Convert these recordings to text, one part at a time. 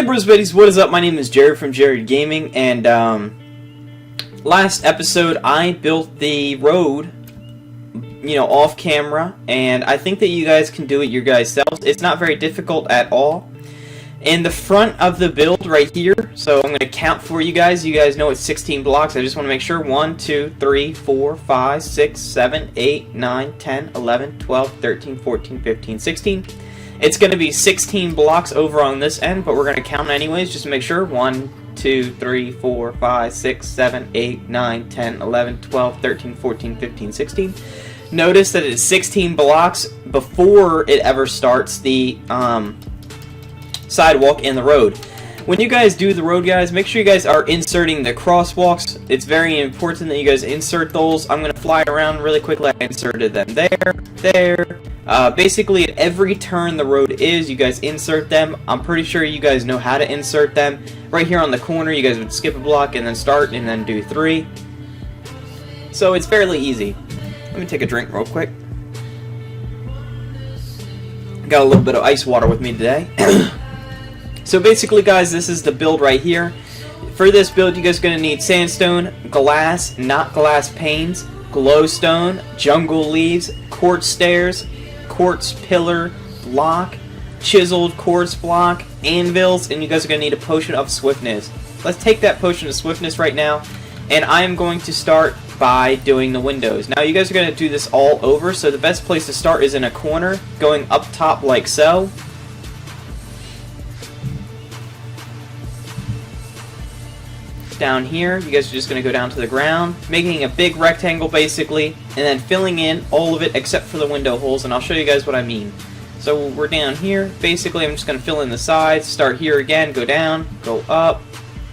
bros, buddies, what is up? My name is Jared from Jaridgaming, and last episode I built the road, off camera, and I think that you guys can do it your guys selves. It's not very difficult at all. In the front of the build right here, so I'm going to count for you guys. You guys know it's 16 blocks. I just want to make sure. 1, 2, 3, 4, 5, 6, 7, 8, 9, 10, 11, 12, 13, 14, 15, 16. It's going to be 16 blocks over on this end, but we're going to count anyways, just to make sure. 1, 2, 3, 4, 5, 6, 7, 8, 9, 10, 11, 12, 13, 14, 15, 16. Notice that it's 16 blocks before it ever starts the sidewalk and the road. When you guys do the road, guys, make sure you guys are inserting the crosswalks. It's very important that you guys insert those. I'm going to fly around really quickly. I inserted them there. Basically, at every turn the road is, you guys insert them. I'm pretty sure you guys know how to insert them. Right here on the corner, you guys would skip a block and then start and then do 3. So it's fairly easy. Let me take a drink real quick. Got a little bit of ice water with me today. So basically, guys, this is the build right here. For this build, you guys are going to need sandstone, glass, not glass panes, glowstone, jungle leaves, quartz stairs, quartz pillar block, chiseled quartz block, anvils, and you guys are going to need a potion of swiftness. Let's take that potion of swiftness right now, and I am going to start by doing the windows. Now, you guys are going to do this all over, so the best place to start is in a corner, going up top like so. Down here, you guys are just going to go down to the ground, making a big rectangle basically, and then filling in all of it except for the window holes, and I'll show you guys what I mean. So we're down here. Basically, I'm just going to fill in the sides, start here again, go down, go up,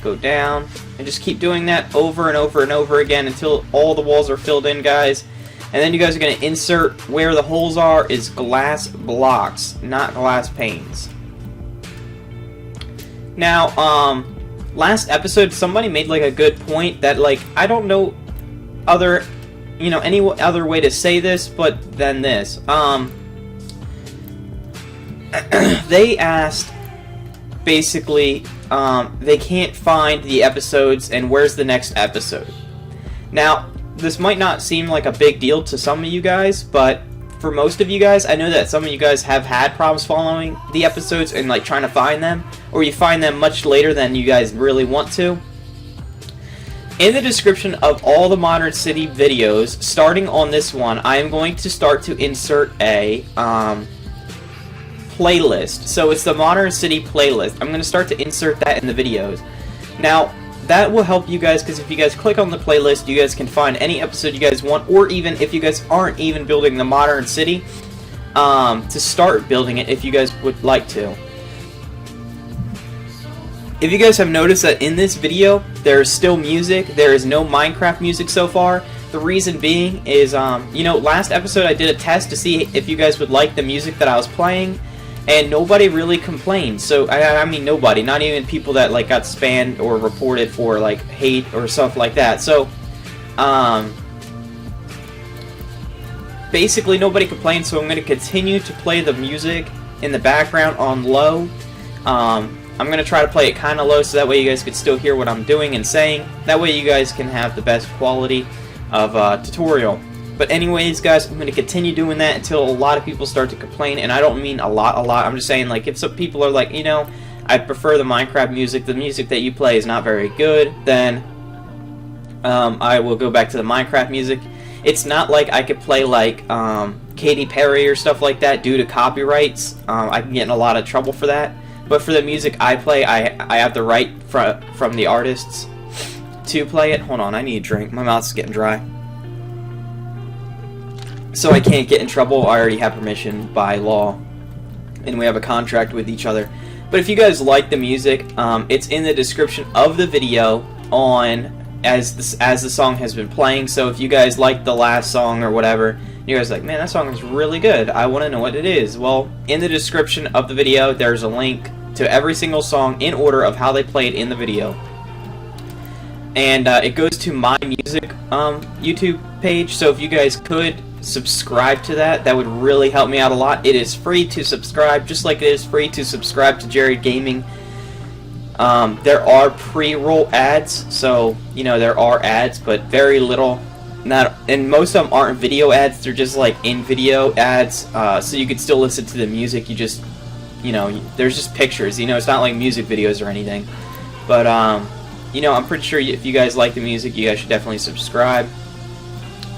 go down, and just keep doing that over and over and over again until all the walls are filled in, guys. And then you guys are going to insert where the holes are is glass blocks, not glass panes. Now, last episode, somebody made like a good point that I don't know any other way to say this, but than this. They asked, basically, they can't find the episodes and where's the next episode. Now, this might not seem like a big deal to some of you guys, but for most of you guys, I know that some of you guys have had problems following the episodes and trying to find them, or you find them much later than you guys really want to. In the description of all the Modern City videos, starting on this one, I am going to start to insert a playlist. So it's the Modern City playlist. I'm going to start to insert that in the videos. Now, that will help you guys, because if you guys click on the playlist, you guys can find any episode you guys want, or even if you guys aren't even building the Modern City, to start building it if you guys would like to. If you guys have noticed that in this video, there is still music, there is no Minecraft music so far. The reason being is, last episode I did a test to see if you guys would like the music that I was playing, and nobody really complained. So, I mean nobody, not even people that got spammed or reported for hate or stuff like that. So, basically nobody complained, so I'm going to continue to play the music in the background on low. I'm going to try to play it kind of low so that way you guys can still hear what I'm doing and saying. That way you guys can have the best quality of tutorial. But anyways, guys, I'm going to continue doing that until a lot of people start to complain. And I don't mean a lot. I'm just saying, if some people are I prefer the Minecraft music, the music that you play is not very good, then I will go back to the Minecraft music. It's not like I could play Katy Perry or stuff like that due to copyrights. I can get in a lot of trouble for that. But for the music I play, I have the right from the artists to play it. Hold on, I need a drink. My mouth's getting dry. So I can't get in trouble. I already have permission by law, and we have a contract with each other. But if you guys like the music, it's in the description of the video as the song has been playing. So if you guys like the last song or whatever, you guys are like, man, that song is really good, I want to know what it is. Well, in the description of the video, there's a link to every single song in order of how they played in the video. And it goes to my music YouTube page, so if you guys could subscribe to that. That would really help me out a lot. It is free to subscribe, just like it is free to subscribe to Jaridgaming. There are pre-roll ads, so you know there are ads, but very little. Not, and most of them aren't video ads. They're just like in-video ads, so you could still listen to the music. You just, you know, there's just pictures. You know, it's not like music videos or anything. But you know, I'm pretty sure if you guys like the music, you guys should definitely subscribe.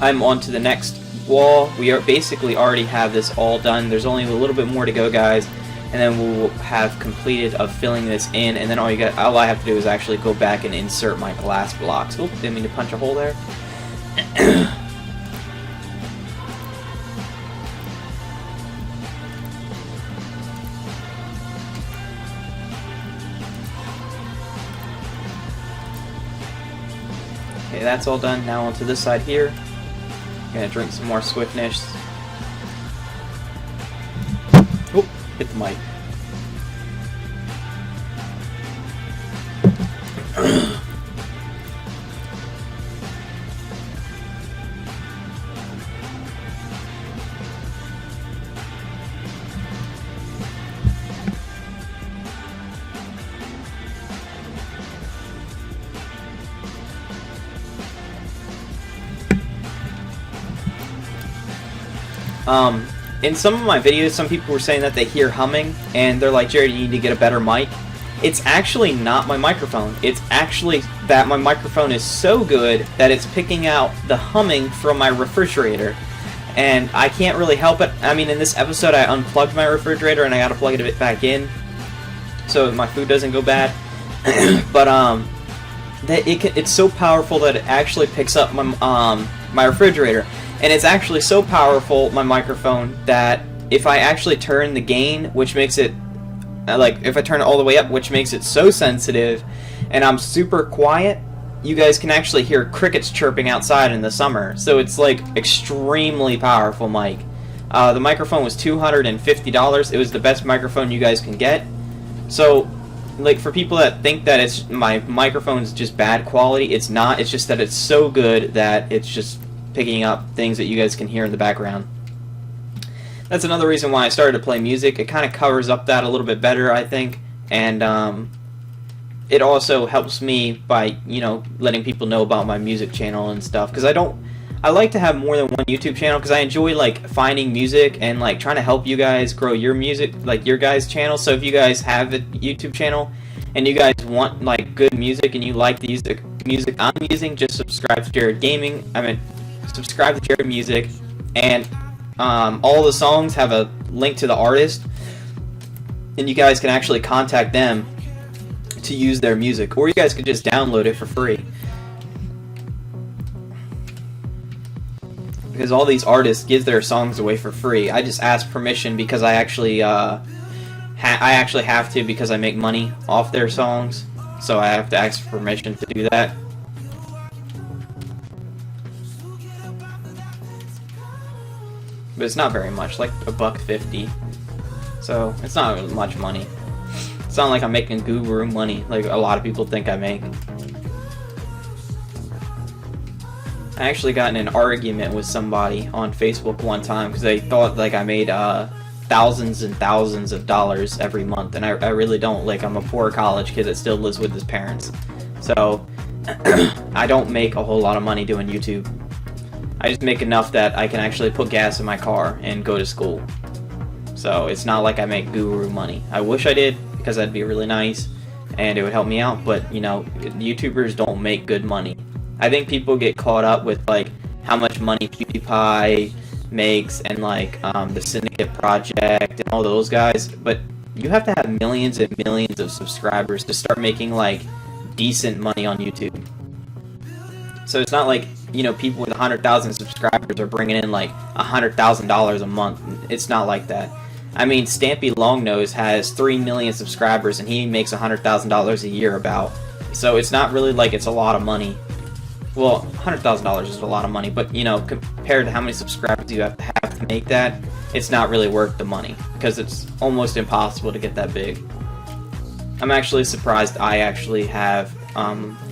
I'm on to the next wall. We are basically already have this all done. There's only a little bit more to go, guys, and then we'll have completed of filling this in. And then all I have to do is actually go back and insert my glass blocks. Oop, didn't mean to punch a hole there. Okay, that's all done. Now onto this side here. Gonna drink some more Swiftness. Oh, hit the mic. In some of my videos, some people were saying that they hear humming, and they're like, Jared, you need to get a better mic. It's actually not my microphone. It's actually that my microphone is so good that it's picking out the humming from my refrigerator. And I can't really help it. I mean, in this episode, I unplugged my refrigerator, and I gotta plug it back in so my food doesn't go bad. But, it's so powerful that it actually picks up my refrigerator. And it's actually so powerful, my microphone, that if I actually turn the gain, which makes it, like, if I turn it all the way up, which makes it so sensitive, and I'm super quiet, you guys can actually hear crickets chirping outside in the summer. So it's, like, extremely powerful mic. The microphone was $250. It was the best microphone you guys can get. So, like, for people that think that my microphone's just bad quality, it's not. It's just that it's so good that it's just picking up things that you guys can hear in the background. That's another reason why I started to play music. It kind of covers up that a little bit better, I think, and it also helps me by, you know, letting people know about my music channel and stuff, because I like to have more than one YouTube channel, because I enjoy, like, finding music and, like, trying to help you guys grow your music, like, your guys' channel. So if you guys have a YouTube channel and you guys want, like, good music and you like the music I'm using, just subscribe to Jaridgaming. Subscribe to Jarid Music, and all the songs have a link to the artist, and you guys can actually contact them to use their music, or you guys could just download it for free. Because all these artists give their songs away for free. I just ask permission because I actually have to, because I make money off their songs, so I have to ask for permission to do that. But it's not very much, like $1.50. So it's not much money. It's not like I'm making guru money like a lot of people think I make. I actually got in an argument with somebody on Facebook one time because they thought like I made thousands and thousands of dollars every month, and I really don't. Like, I'm a poor college kid that still lives with his parents. So I don't make a whole lot of money doing YouTube. I just make enough that I can actually put gas in my car and go to school. So it's not like I make guru money. I wish I did, because that'd be really nice and it would help me out, but you know, YouTubers don't make good money. I think people get caught up with like how much money PewDiePie makes and like the Syndicate Project and all those guys, but you have to have millions and millions of subscribers to start making like decent money on YouTube. So it's not like, you know, people with 100,000 subscribers are bringing in like $100,000 a month. It's not like that. I mean, Stampy Longnose has 3 million subscribers and he makes $100,000 a year about. So it's not really like it's a lot of money. Well, $100,000 is a lot of money, but you know, compared to how many subscribers you have to make that, it's not really worth the money because it's almost impossible to get that big. I'm actually surprised I actually have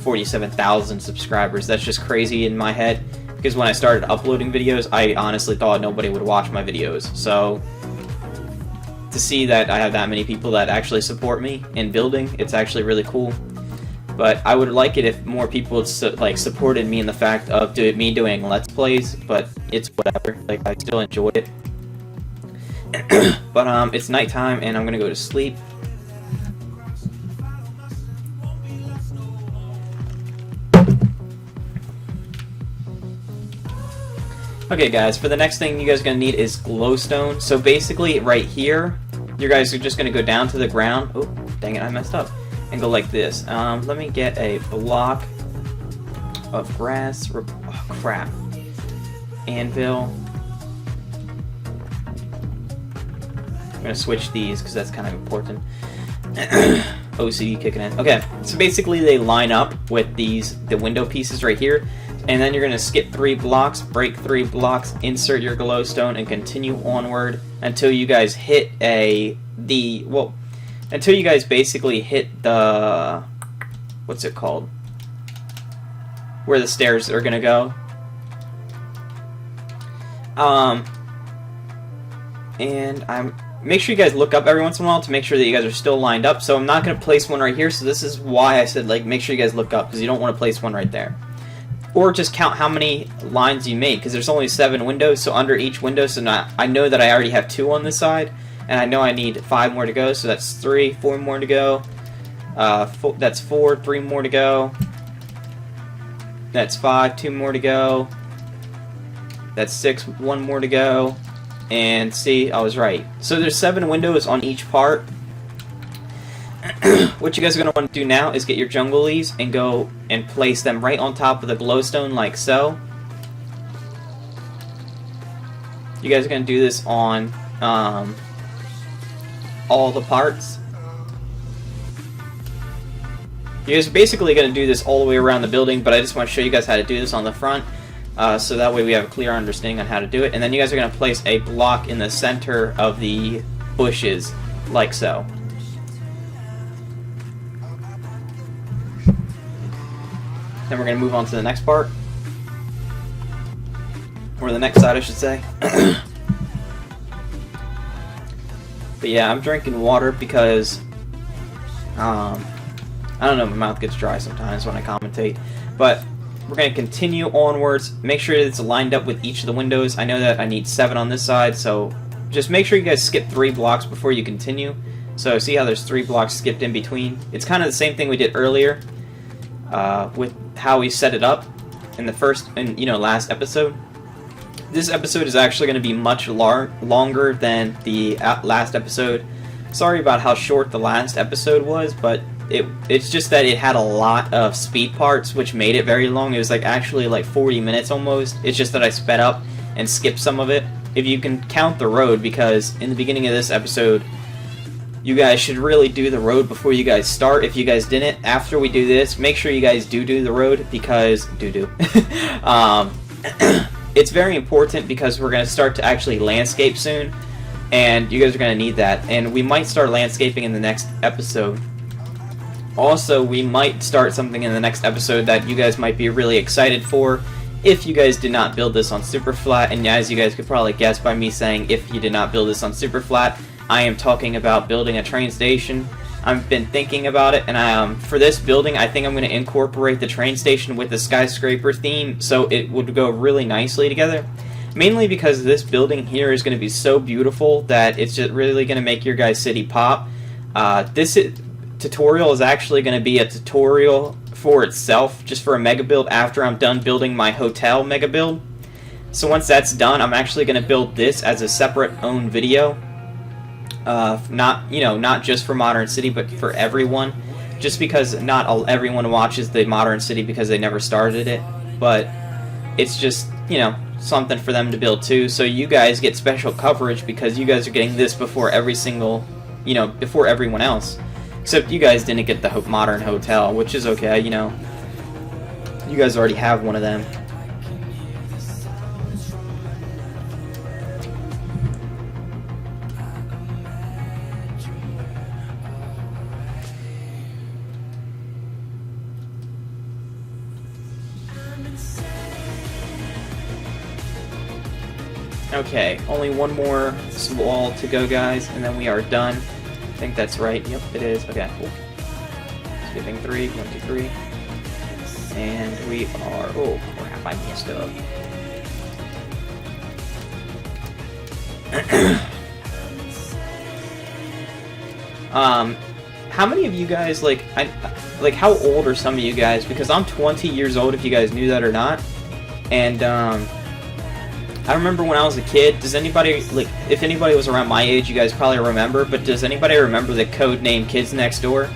47,000 subscribers. That's just crazy in my head because when I started uploading videos, I honestly thought nobody would watch my videos. So to see that I have that many people that actually support me in building. It's actually really cool. But I would like it if more people like supported me in the fact of me doing Let's Plays, but it's whatever. Like, I still enjoy it. But it's nighttime and I'm gonna go to sleep. Okay guys, for the next thing you guys are going to need is glowstone. So basically right here, you guys are just going to go down to the ground. Oh, dang it, I messed up. And go like this. Let me get a block of grass. Oh, crap. Anvil. I'm going to switch these because that's kind of important. OCD kicking in. Okay, so basically they line up with the window pieces right here. And then you're going to skip 3 blocks, break 3 blocks, insert your glowstone, and continue onward until you guys hit until you guys basically hit the, what's it called? Where the stairs are going to go. And make sure you guys look up every once in a while to make sure that you guys are still lined up. So I'm not going to place one right here, so this is why I said, like, make sure you guys look up, because you don't want to place one right there. Or just count how many lines you made, because there's only 7 windows, so under each window, so I know that I already have 2 on this side, and I know I need 5 more to go, so that's 3, 4 more to go, that's 4, 3 more to go, that's 5, 2 more to go, that's 6, 1 more to go, and see, I was right. So there's 7 windows on each part. What you guys are going to want to do now is get your jungle leaves and go and place them right on top of the glowstone like so. You guys are going to do this on all the parts. You guys are basically going to do this all the way around the building, but I just want to show you guys how to do this on the front, so that way we have a clear understanding on how to do it. And then you guys are going to place a block in the center of the bushes like so. Then we're going to move on to the next part. Or the next side, I should say. But yeah, I'm drinking water because, I don't know, my mouth gets dry sometimes when I commentate. But we're going to continue onwards. Make sure it's lined up with each of the windows. I know that I need 7 on this side, so just make sure you guys skip 3 blocks before you continue. So see how there's 3 blocks skipped in between? It's kind of the same thing we did earlier. With how we set it up in the first and last episode. This episode is actually going to be much longer than the last episode. Sorry about how short the last episode was, but it's just that it had a lot of speed parts, which made it very long. It was actually 40 minutes almost. It's just that I sped up and skipped some of it. If you can count the road, because in the beginning of this episode, you guys should really do the road before you guys start. If you guys didn't, after we do this, make sure you guys do the road, because it's very important, because we're going to start to actually landscape soon, and you guys are going to need that. And we might start landscaping in the next episode. Also, we might start something in the next episode that you guys might be really excited for if you guys did not build this on super flat. And as you guys could probably guess by me saying if you did not build this on super flat, I am talking about building a train station. I've been thinking about it, and for this building, I think I'm going to incorporate the train station with the SkyScraper theme, so it would go really nicely together. Mainly because this building here is going to be so beautiful that it's just really going to make your guys' city pop. This tutorial is actually going to be a tutorial for itself, just for a mega build after I'm done building my hotel mega build. So once that's done, I'm actually going to build this as a separate own video. Not just for Modern City, but for everyone. Just because not everyone watches the Modern City because they never started it, but it's just, something for them to build too. So you guys get special coverage because you guys are getting this before before everyone else. Except you guys didn't get the Modern Hotel, which is okay, you guys already have one of them. Okay, only one more wall to go, guys, and then we are done. I think that's right. Yep, it is. Okay, cool. Skipping 3, 1, 2, 3. And we are... Oh, crap, I messed up. How many of you guys, like, how old are some of you guys? Because I'm 20 years old, if you guys knew that or not. And, I remember when I was a kid, does anybody, like, if anybody was around my age, you guys probably remember, but does anybody remember the code name Kids Next Door?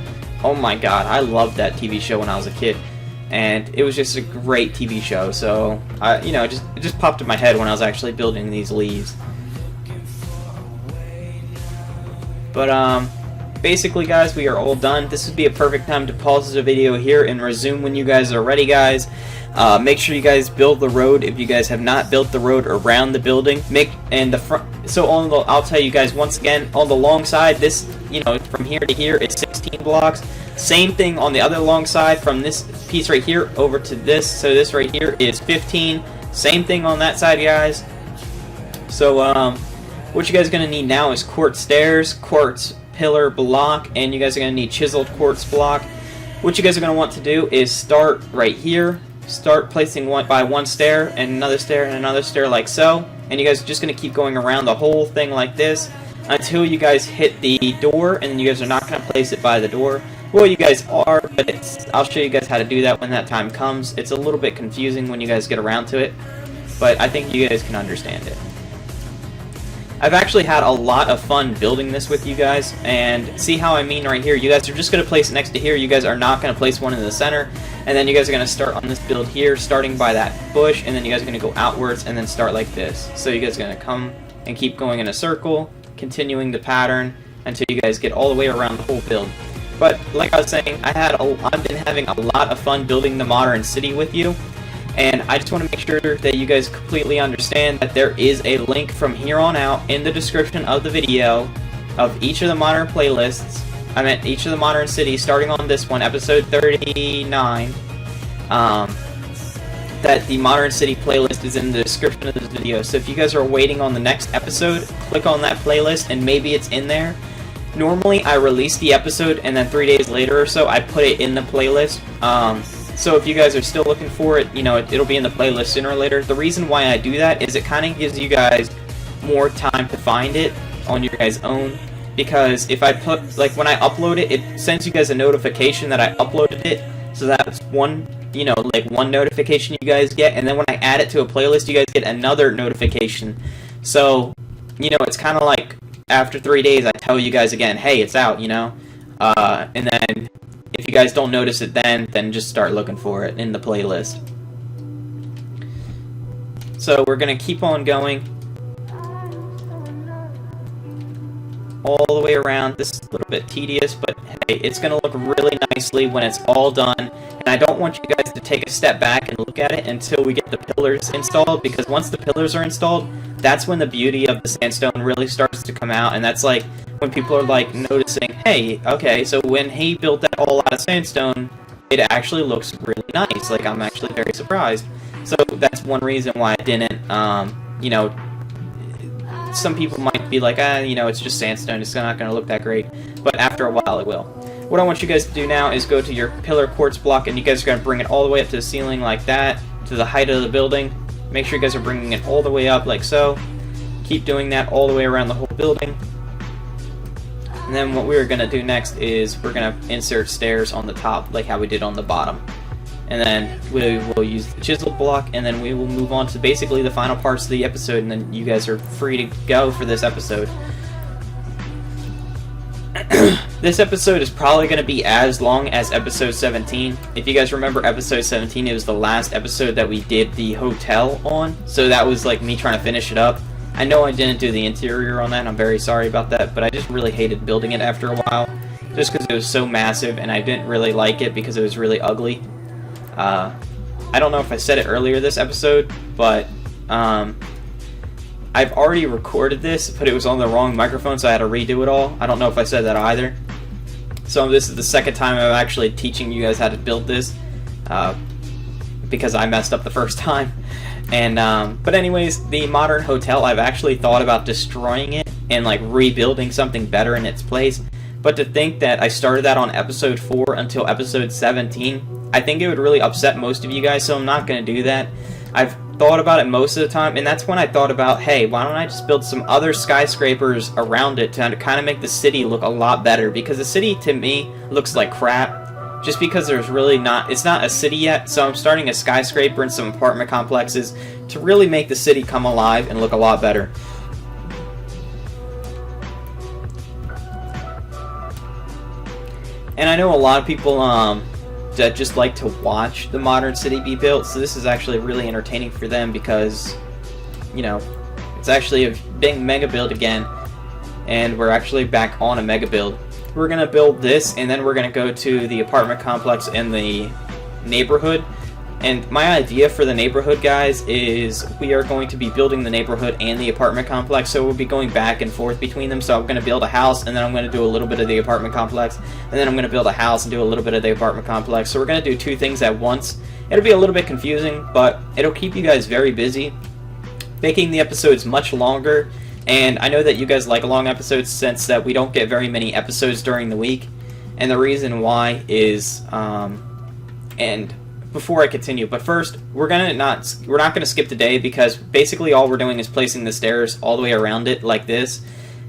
Oh my god, I loved that TV show when I was a kid. And it was just a great TV show, so, you know, it just popped in my head when I was actually building these leaves. But, basically, guys, we are all done. This would be a perfect time to pause the video here and resume when you guys are ready, guys. Make sure you guys build the road if you guys have not built the road around the building. So I'll tell you guys once again, on the long side, this, you know, from here to here is 16 blocks. Same thing on the other long side, from this piece right here over to this. So this right here is 15. Same thing on that side, guys. So what you guys are gonna need now is quartz stairs, quartz pillar block, and you guys are going to need chiseled quartz block. What you guys are going to want to do is start right here, start placing one stair and another stair and another stair like so, and you guys are just going to keep going around the whole thing like this until you guys hit the door, and then you guys are not going to place it by the door. Well, you guys are, but I'll show you guys how to do that when that time comes. It's a little bit confusing when you guys get around to it, but I think you guys can understand it. I've actually had a lot of fun building this with you guys, and see how I mean right here. You guys are just going to place it next to here. You guys are not going to place one in the center, and then you guys are going to start on this build here, starting by that bush, and then you guys are going to go outwards and then start like this. So you guys are going to come and keep going in a circle, continuing the pattern until you guys get all the way around the whole build. But like I was saying, I've been having a lot of fun building the modern city with you. And I just want to make sure that you guys completely understand that there is a link from here on out in the description of the video of each of the modern playlists. I meant each of the modern cities, starting on this one, episode 39. That the modern city playlist is in the description of this video. So if you guys are waiting on the next episode, click on that playlist and maybe it's in there. Normally I release the episode and then 3 days later or so I put it in the playlist. So if you guys are still looking for it, you know, it'll be in the playlist sooner or later. The reason why I do that is it kind of gives you guys more time to find it on your guys' own. Because if I put, like, when I upload it, it sends you guys a notification that I uploaded it. So that's one, you know, like one notification you guys get. And then when I add it to a playlist, you guys get another notification. So, you know, it's kind of like after 3 days, I tell you guys again, hey, it's out, you know. And then if you guys don't notice it then just start looking for it in the playlist. So we're going to keep on going all the way around. This is a little bit tedious, but hey, it's going to look really nicely when it's all done. And I don't want you guys to take a step back and look at it until we get the pillars installed, because once the pillars are installed, that's when the beauty of the sandstone really starts to come out, and that's like when people are like noticing, hey, okay, so when he built that all out of sandstone, it actually looks really nice. Like, I'm actually very surprised. So that's one reason why I didn't, you know, some people might be like, you know, it's just sandstone, it's not going to look that great, but after a while it will. What I want you guys to do now is go to your pillar quartz block, and you guys are going to bring it all the way up to the ceiling like that, to the height of the building. Make sure you guys are bringing it all the way up like so. Keep doing that all the way around the whole building. And then what we're going to do next is we're going to insert stairs on the top like how we did on the bottom. And then we will use the chisel block, and then we will move on to basically the final parts of the episode, and then you guys are free to go for this episode. This episode is probably going to be as long as episode 17. If you guys remember episode 17, it was the last episode that we did the hotel on, so that was like me trying to finish it up. I know I didn't do the interior on that, and I'm very sorry about that, but I just really hated building it after a while, just because it was so massive, and I didn't really like it because it was really ugly. I don't know if I said it earlier this episode, but I've already recorded this, but it was on the wrong microphone, so I had to redo it all. I don't know if I said that either. So this is the second time I'm actually teaching you guys how to build this, because I messed up the first time. And but anyways, the modern hotel, I've actually thought about destroying it and like rebuilding something better in its place. But to think that I started that on episode 4 until episode 17, I think it would really upset most of you guys, so I'm not going to do that. I've thought about it most of the time, and that's when I thought about, hey, why don't I just build some other skyscrapers around it to kind of make the city look a lot better, because the city, to me, looks like crap, just because there's really not, it's not a city yet, so I'm starting a skyscraper and some apartment complexes to really make the city come alive and look a lot better. And I know a lot of people that just like to watch the modern city be built, so this is actually really entertaining for them because, you know, it's actually a big mega build again, and we're actually back on a mega build. We're going to build this, and then we're going to go to the apartment complex in the neighborhood. And my idea for the neighborhood, guys, is we are going to be building the neighborhood and the apartment complex, so we'll be going back and forth between them. So I'm going to build a house, and then I'm going to do a little bit of the apartment complex, and then I'm going to build a house and do a little bit of the apartment complex. So we're going to do 2 things at once. It'll be a little bit confusing, but it'll keep you guys very busy, making the episodes much longer. And I know that you guys like long episodes since that we don't get very many episodes during the week. And the reason why is, and before I continue, but first, we're not gonna skip the day, because basically all we're doing is placing the stairs all the way around it like this.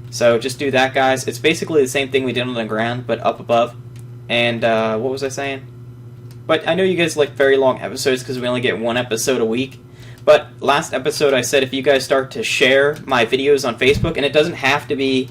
So just do that, guys. It's basically the same thing we did on the ground, but up above. And what was I saying? But I know you guys like very long episodes because we only get 1 episode a week. But last episode I said if you guys start to share my videos on Facebook, and it doesn't have to be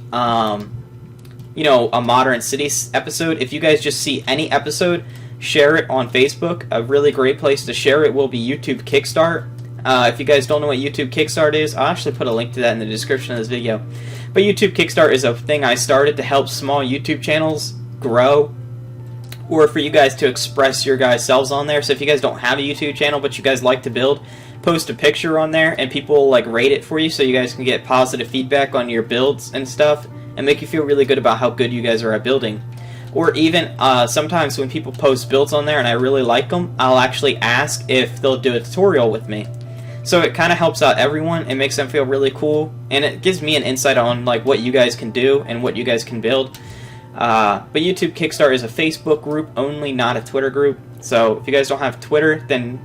you know, a modern cities episode. If you guys just see any episode, share it on Facebook. A really great place to share it will be YouTube Kickstart. If you guys don't know what YouTube Kickstart is, I'll actually put a link to that in the description of this video. But YouTube Kickstart is a thing I started to help small YouTube channels grow, or for you guys to express your guys' selves on there. So if you guys don't have a YouTube channel but you guys like to build, post a picture on there and people like rate it for you so you guys can get positive feedback on your builds and stuff and make you feel really good about how good you guys are at building. Or even sometimes when people post builds on there and I really like them, I'll actually ask if they'll do a tutorial with me. So it kind of helps out everyone and makes them feel really cool, and it gives me an insight on like what you guys can do and what you guys can build. But YouTube Kickstart is a Facebook group only, not a Twitter group. So if you guys don't have Twitter, then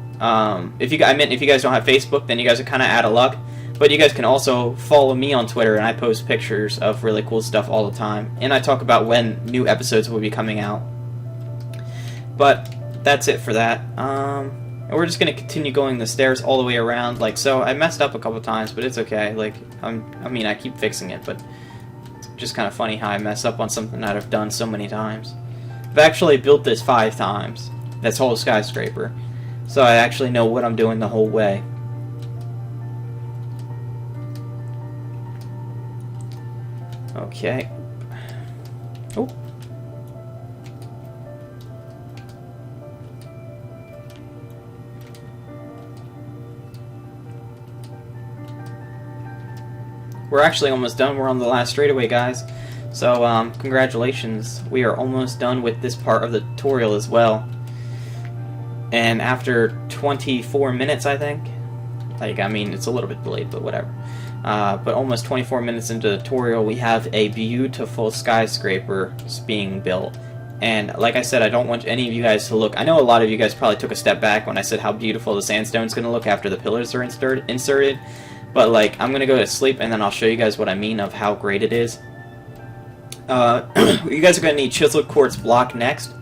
if you guys don't have Facebook, then you guys are kind of out of luck. But you guys can also follow me on Twitter, and I post pictures of really cool stuff all the time. And I talk about when new episodes will be coming out. But that's it for that. And we're just going to continue going the stairs all the way around. Like so. I messed up a couple times, but it's okay. Like I mean, I keep fixing it, but it's just kind of funny how I mess up on something that I've done so many times. I've actually built this 5 times. This whole skyscraper. So I actually know what I'm doing the whole way. Okay. Oh. We're actually almost done. We're on the last straightaway, guys. So, congratulations. We are almost done with this part of the tutorial as well. And after 24 minutes, I think. Like, I mean, it's a little bit delayed, but whatever. But almost 24 minutes into the tutorial, we have a beautiful skyscraper being built. And like I said, I don't want any of you guys to look... I know a lot of you guys probably took a step back when I said how beautiful the sandstone's going to look after the pillars are inserted. But, like, I'm going to go to sleep, and then I'll show you guys what I mean of how great it is. You guys are going to need chiseled quartz block next.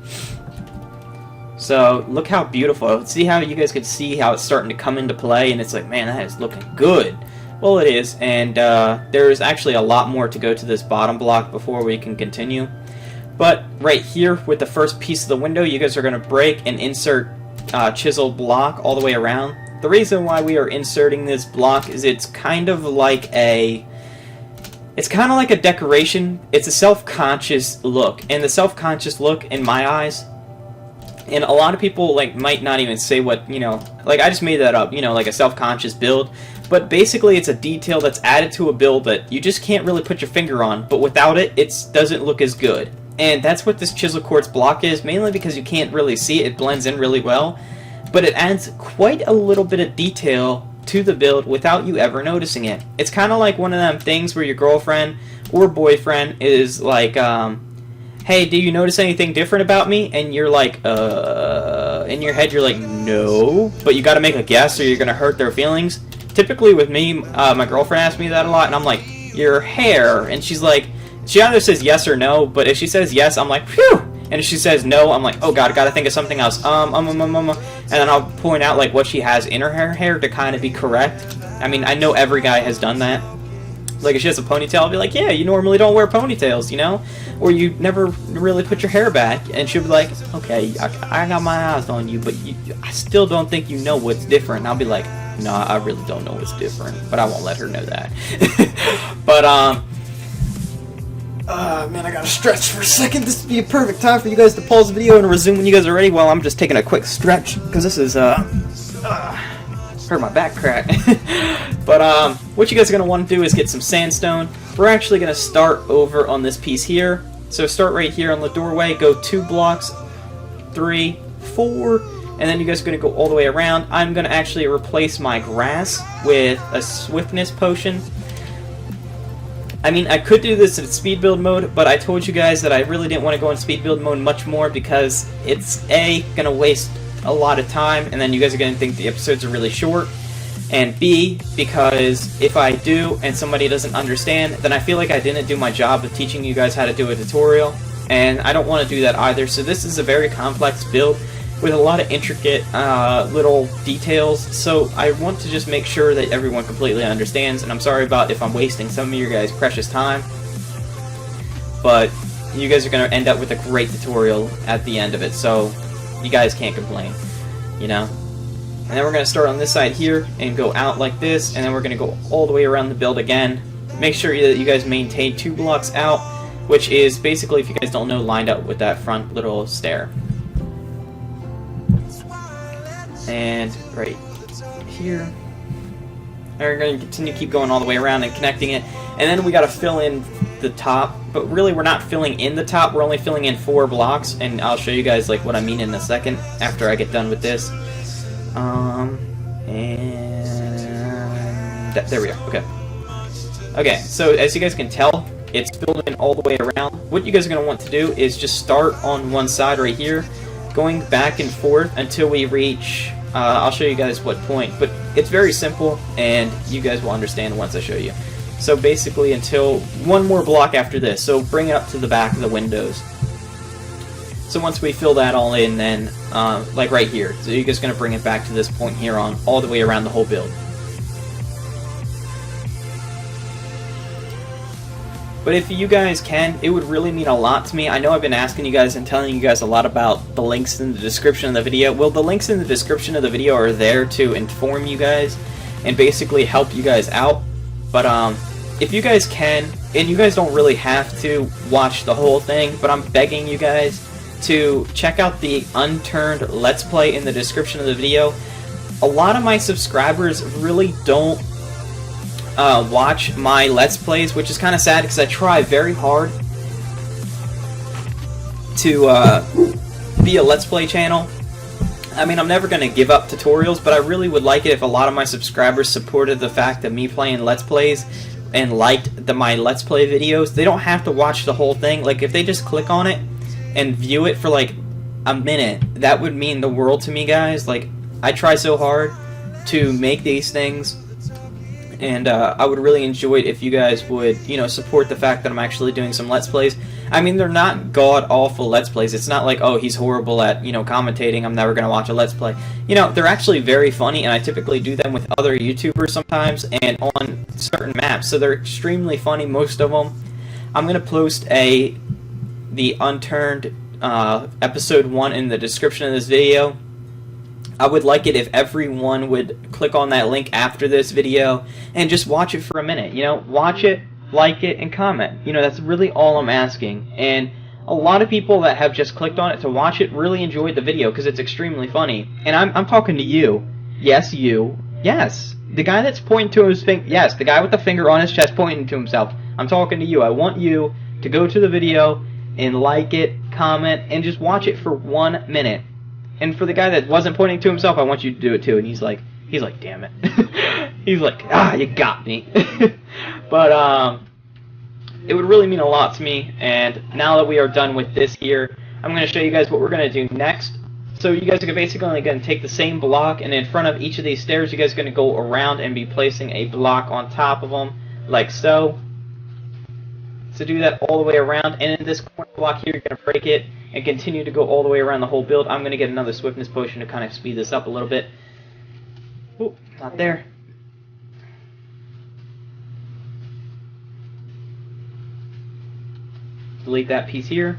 So, look how beautiful. See how you guys can see how it's starting to come into play, and it's like, man, that is looking good. Well, it is, and there's actually a lot more to go to this bottom block before we can continue. But right here, with the first piece of the window, you guys are going to break and insert chiseled block all the way around. The reason why we are inserting this block is it's kind of like a decoration. It's a self-conscious look, and the self-conscious look, in my eyes, and a lot of people like might not even say what, you know, like I just made that up, you know, like a self-conscious build. But basically it's a detail that's added to a build that you just can't really put your finger on, but without it, it doesn't look as good. And that's what this chisel quartz block is, mainly because you can't really see it. It blends in really well, but it adds quite a little bit of detail to the build without you ever noticing it. It's kind of like one of them things where your girlfriend or boyfriend is like, hey, do you notice anything different about me? And you're like, in your head you're like, no, but you gotta make a guess or you're gonna hurt their feelings. Typically with me, my girlfriend asks me that a lot, and I'm like, your hair, and she's like, she either says yes or no, but if she says yes, I'm like, phew, and if she says no, I'm like, oh god, I gotta think of something else, and then I'll point out like what she has in her hair to kind of be correct. I mean, I know every guy has done that. Like, if she has a ponytail, I'll be like, yeah, you normally don't wear ponytails, you know? Or you never really put your hair back. And she'll be like, okay, I got my eyes on you, but I still don't think you know what's different. And I'll be like, no, I really don't know what's different. But I won't let her know that. But, man, I gotta stretch for a second. This would be a perfect time for you guys to pause the video and resume when you guys are ready while I'm just taking a quick stretch. Because this is, hurt my back crack. But what you guys are going to want to do is get some sandstone. We're actually going to start over on this piece here. So start right here on the doorway, go 2 blocks, 3, 4, and then you guys are going to go all the way around. I'm going to actually replace my grass with a swiftness potion. I mean, I could do this in speed build mode, but I told you guys that I really didn't want to go in speed build mode much more because it's A, going to waste a lot of time, and then you guys are going to think the episodes are really short, and B, because if I do and somebody doesn't understand, then I feel like I didn't do my job of teaching you guys how to do a tutorial, and I don't want to do that either. So this is a very complex build with a lot of intricate little details, so I want to just make sure that everyone completely understands, and I'm sorry about if I'm wasting some of your guys' precious time, but you guys are going to end up with a great tutorial at the end of it, so you guys can't complain, you know? And then we're going to start on this side here and go out like this, and then we're going to go all the way around the build again. Make sure that you guys maintain 2 blocks out, which is basically, if you guys don't know, lined up with that front little stair. And right here. And we're going to continue to keep going all the way around and connecting it. And then we got to fill in the top, but really we're not filling in the top, we're only filling in 4 blocks, and I'll show you guys like what I mean in a second after I get done with this. There we are. Okay, so as you guys can tell, it's filled in all the way around. What you guys are going to want to do is just start on one side right here, going back and forth until we reach, I'll show you guys what point, but it's very simple, and you guys will understand once I show you. So basically until 1 more block after this, so bring it up to the back of the windows. So once we fill that all in, then, like right here, so you're just going to bring it back to this point here on, all the way around the whole build. But if you guys can, it would really mean a lot to me. I know I've been asking you guys and telling you guys a lot about the links in the description of the video. Well, the links in the description of the video are there to inform you guys and basically help you guys out. But if you guys can, and you guys don't really have to watch the whole thing, but I'm begging you guys to check out the unturned Let's Play in the description of the video. A lot of my subscribers really don't watch my Let's Plays, which is kind of sad because I try very hard to be a Let's Play channel. I mean, I'm never going to give up tutorials, but I really would like it if a lot of my subscribers supported the fact of me playing Let's Plays and liked my Let's Play videos. They don't have to watch the whole thing. Like, if they just click on it and view it for like a minute, that would mean the world to me, guys. Like, I try so hard to make these things, and I would really enjoy it if you guys would, you know, support the fact that I'm actually doing some Let's Plays. I mean, they're not god-awful Let's Plays. It's not like, oh, he's horrible at, you know, commentating, I'm never going to watch a Let's Play. You know, they're actually very funny, and I typically do them with other YouTubers sometimes, and on certain maps, so they're extremely funny, most of them. I'm going to post the unturned episode 1 in the description of this video. I would like it if everyone would click on that link after this video and just watch it for a minute. You know, watch it, like it, and comment. You know, that's really all I'm asking. And a lot of people that have just clicked on it to watch it really enjoyed the video because it's extremely funny. And I'm talking to you. Yes, you. Yes. The guy that's pointing to his finger. Yes, the guy with the finger on his chest pointing to himself. I'm talking to you. I want you to go to the video and like it, comment, and just watch it for 1 minute. And for the guy that wasn't pointing to himself, I want you to do it too. And he's like, He's like, damn it. He's like, ah, you got me. But it would really mean a lot to me, and now that we are done with this here, I'm going to show you guys what we're going to do next. So you guys are basically going to take the same block, and in front of each of these stairs, you guys are going to go around and be placing a block on top of them, like so. So do that all the way around, and in this corner block here, you're going to break it, and continue to go all the way around the whole build. I'm going to get another swiftness potion to kind of speed this up a little bit. Oh, not there. Delete that piece here.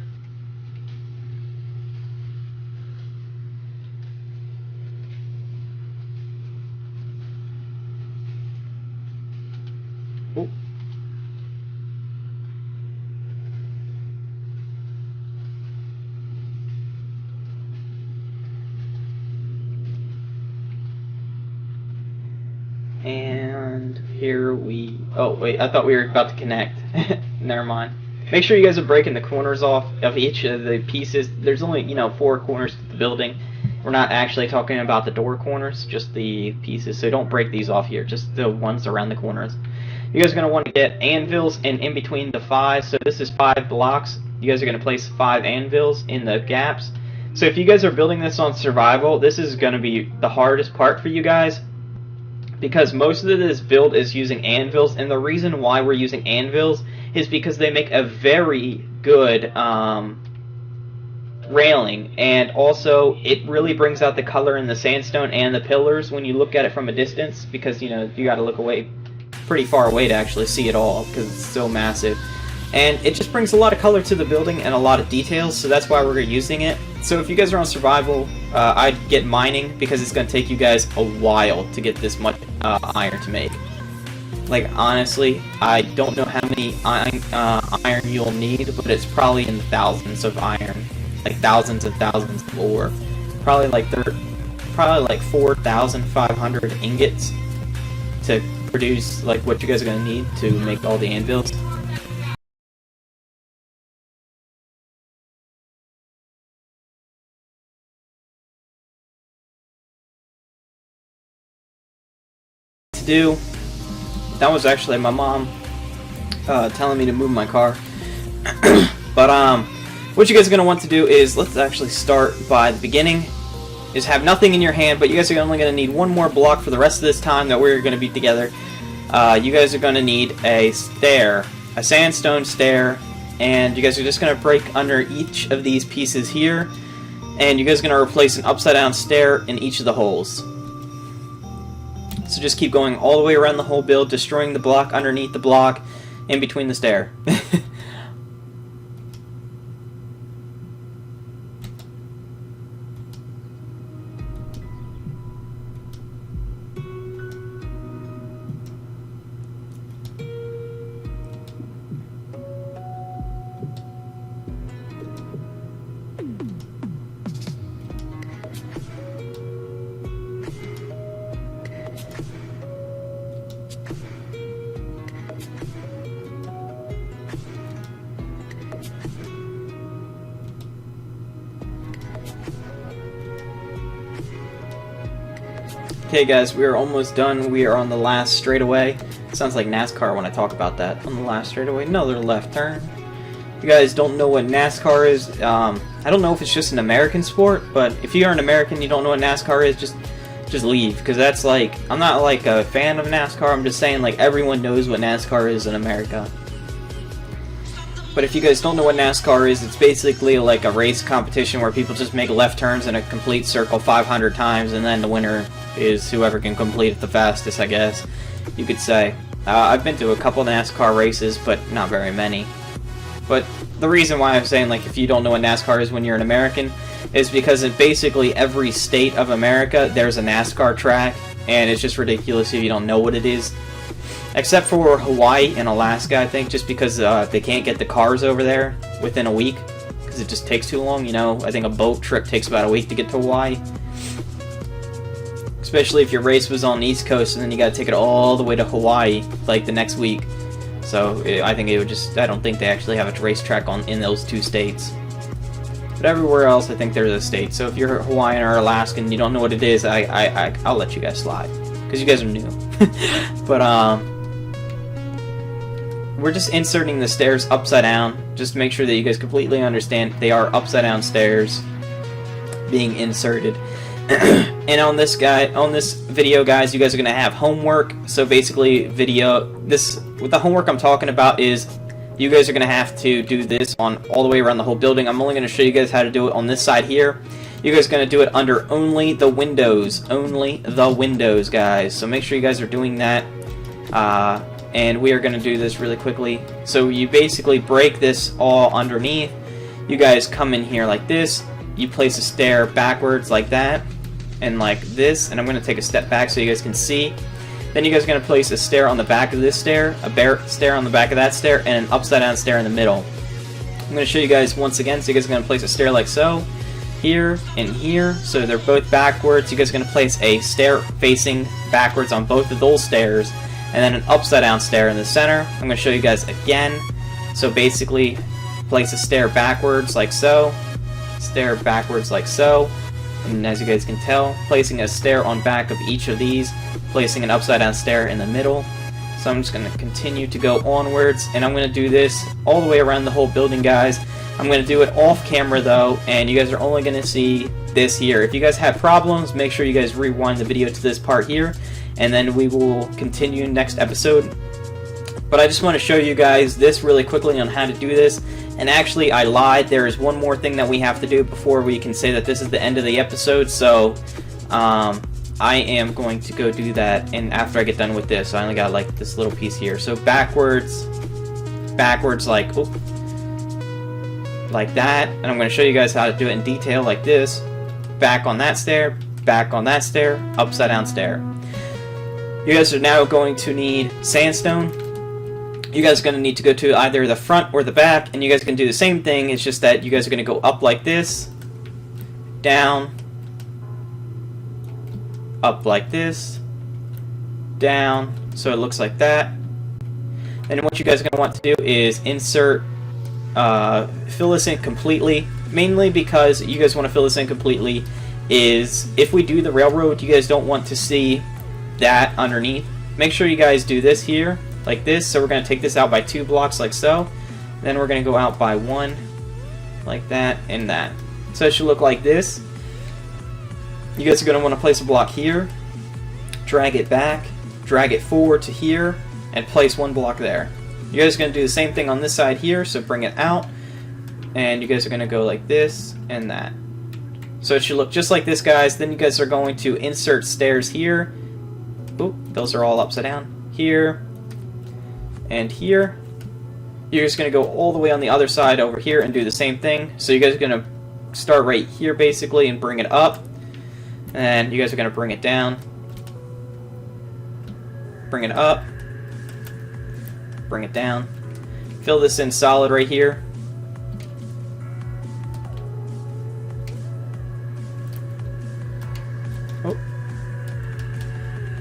Oh. And here we... Oh, wait, I thought we were about to connect. Never mind. Make sure you guys are breaking the corners off of each of the pieces. There's only, 4 corners to the building. We're not actually talking about the door corners, just the pieces. So don't break these off here, just the ones around the corners. You guys are going to want to get anvils in between the 5. So this is 5 blocks. You guys are going to place 5 anvils in the gaps. So if you guys are building this on survival, this is going to be the hardest part for you guys, because most of this build is using anvils, and the reason why we're using anvils is because they make a very good railing, and also it really brings out the color in the sandstone and the pillars when you look at it from a distance, because you got to look away, pretty far away to actually see it all, because it's so massive. And it just brings a lot of color to the building and a lot of details, so that's why we're using it. So if you guys are on survival, I'd get mining, because it's going to take you guys a while to get this much iron to make. Like, honestly, I don't know how many iron you'll need, but it's probably in the thousands of iron. Like, thousands and thousands of ore. Probably like 4,500 ingots to produce, like, what you guys are going to need to make all the anvils. To do. That was actually my mom telling me to move my car. But what you guys are going to want to do is, let's actually start by the beginning, is have nothing in your hand, but you guys are only going to need 1 more block for the rest of this time that we're going to be together. You guys are going to need a stair, a sandstone stair, and you guys are just going to break under each of these pieces here, and you guys are going to replace an upside down stair in each of the holes. So just keep going all the way around the whole build, destroying the block underneath the block, in between the stair. Okay guys, we are almost done. We are on the last straightaway. Sounds like NASCAR when I talk about that. On the last straightaway, another left turn. If you guys don't know what NASCAR is, I don't know if it's just an American sport, but if you are an American, you don't know what NASCAR is, just leave, because that's like, I'm not like a fan of NASCAR, I'm just saying like everyone knows what NASCAR is in America. But if you guys don't know what NASCAR is, it's basically like a race competition where people just make left turns in a complete circle 500 times, and then the winner is whoever can complete it the fastest, I guess you could say. I've been to a couple NASCAR races, but not very many. But the reason why I'm saying, like, if you don't know what NASCAR is when you're an American, is because in basically every state of America, there's a NASCAR track, and it's just ridiculous if you don't know what it is. Except for Hawaii and Alaska, I think, just because they can't get the cars over there within a week, because it just takes too long, you know. I think a boat trip takes about a week to get to Hawaii. Especially if your race was on the East Coast, and then you gotta take it all the way to Hawaii, like, the next week. So, I think it would just, I don't think they actually have a racetrack in those 2 states. But everywhere else, I think there's a state. So if you're Hawaiian or Alaskan and you don't know what it is, I'll let you guys slide. Because you guys are new. But, we're just inserting the stairs upside down. Just to make sure that you guys completely understand they are upside down stairs being inserted. And on this video, guys, you guys are going to have homework. So basically, what the homework I'm talking about is you guys are going to have to do this on all the way around the whole building. I'm only going to show you guys how to do it on this side here. You guys are going to do it under only the windows, guys. So make sure you guys are doing that. And we are going to do this really quickly. So you basically break this all underneath. You guys come in here like this. You place a stair backwards like that. And like this. And I'm going to take a step back so you guys can see. Then you guys are going to place a stair on the back of this stair, a stair on the back of that stair, and an upside down stair in the middle. I'm going to show you guys once again. So you guys are going to place a stair like so. Here and here. So they're both backwards. You guys are going to place a stair facing backwards on both of those stairs. And then an upside down stair in the center. I'm going to show you guys again. So basically, place a stair backwards like so. Stair backwards like so. And as you guys can tell, placing a stair on back of each of these. Placing an upside down stair in the middle. So I'm just going to continue to go onwards. And I'm going to do this all the way around the whole building, guys. I'm going to do it off camera though. And you guys are only going to see this here. If you guys have problems, make sure you guys rewind the video to this part here. And then we will continue next episode. But I just want to show you guys this really quickly on how to do this. And actually, I lied. There is one more thing that we have to do before we can say that this is the end of the episode. So, I am going to go do that. And after I get done with this, I only got like this little piece here. So backwards like, like that. And I'm going to show you guys how to do it in detail like this. Back on that stair, upside down stair. You guys are now going to need sandstone. You guys are going to need to go to either the front or the back, and you guys can do the same thing. It's just that you guys are going to go up like this, down, up like this, down, so it looks like that. And what you guys are going to want to do is insert, fill this in completely, mainly because you guys want to fill this in completely, is if we do the railroad, you guys don't want to see that underneath. Make sure you guys do this here like this. So we're going to take this out by 2 blocks like so. Then we're going to go out by 1 like that and that. So it should look like this. You guys are going to want to place a block here, drag it back, drag it forward to here, and place 1 block there. You guys are going to do the same thing on this side here, so bring it out, and you guys are going to go like this and that. So it should look just like this, guys. Then you guys are going to insert stairs here. Oop, those are all upside down. Here and here. You're just going to go all the way on the other side over here and do the same thing. So you guys are going to start right here basically and bring it up. And you guys are going to bring it down. Bring it up. Bring it down. Fill this in solid right here.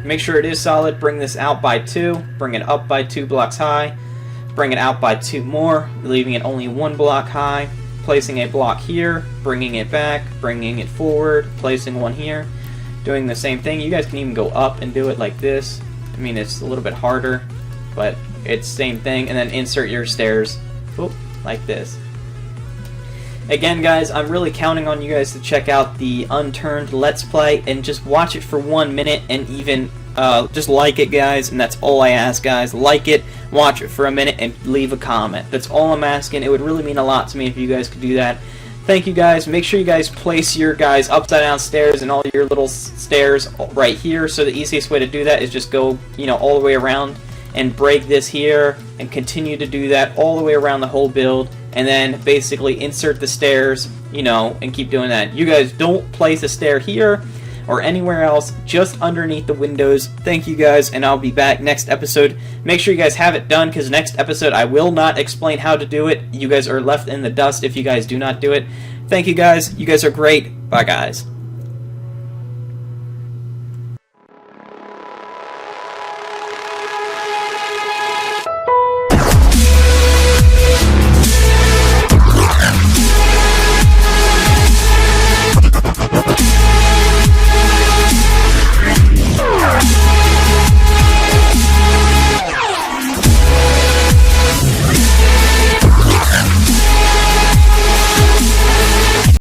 Make sure it is solid. Bring this out by 2. Bring it up by 2 blocks high. Bring it out by 2 more, leaving it only 1 block high. Placing a block here, bringing it back, bringing it forward, placing 1 here. Doing the same thing. You guys can even go up and do it like this. I mean, it's a little bit harder, but it's the same thing. And then insert your stairs like this. Again, guys, I'm really counting on you guys to check out the Unturned Let's Play and just watch it for 1 minute and even just like it, guys. And that's all I ask, guys. Like it, watch it for a minute, and leave a comment. That's all I'm asking. It would really mean a lot to me if you guys could do that. Thank you, guys. Make sure you guys place your guys upside down stairs and all your little stairs right here. So the easiest way to do that is just go, all the way around and break this here and continue to do that all the way around the whole build. And then basically insert the stairs, and keep doing that. You guys don't place a stair here or anywhere else, just underneath the windows. Thank you, guys, and I'll be back next episode. Make sure you guys have it done, because next episode I will not explain how to do it. You guys are left in the dust if you guys do not do it. Thank you, guys. You guys are great. Bye, guys.